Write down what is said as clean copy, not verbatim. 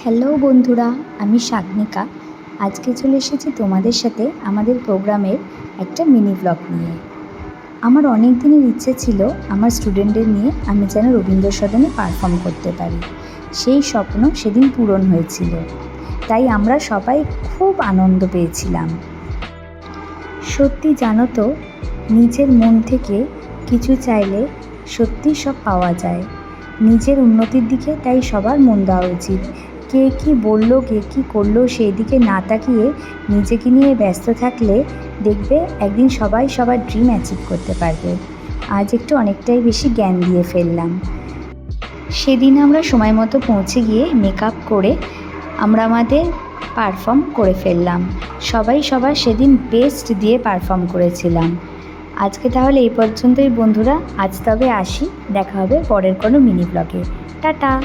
Hello বন্ধুরা, আমি শাগনিকা। আজকে চলে এসেছি তোমাদের সাথে আমাদের প্রোগ্রামের একটা মিনি ব্লগ নিয়ে। আমার অনেক দিনের ইচ্ছে ছিল আমার স্টুডেন্টদের নিয়ে আমি যেন রবীন্দ্র সদনে পারফর্ম করতে পারি। সেই স্বপ্ন সেদিন পূরণ হয়েছিল, তাই আমরা সবাই খুব আনন্দ পেয়েছিলাম। সত্যি জানো তো, নিজের মন থেকে কিছু চাইলে সত্যি সব পাওয়া যায়। নিজের উন্নতির দিকে তাই সবার মন দেওয়া উচিত। কে কী বলল, কে কী করলো সেই দিকে না তাকিয়ে নিজেকে নিয়ে ব্যস্ত থাকলে দেখবে একদিন সবাই সবার ড্রিম অ্যাচিভ করতে পারবে। আজ একটু অনেকটাই বেশি জ্ঞান দিয়ে ফেললাম। সেদিন আমরা সময় মতো পৌঁছে গিয়ে মেকআপ করে আমরা আমাদের পারফর্ম করে ফেললাম। সবাই সবার সেদিন বেস্ট দিয়ে পারফর্ম করেছিলাম। আজকে তাহলে এই পর্যন্তই বন্ধুরা, আজ তবে আসি, দেখা হবে পরের কোনো মিনি ব্লগে। টাটা।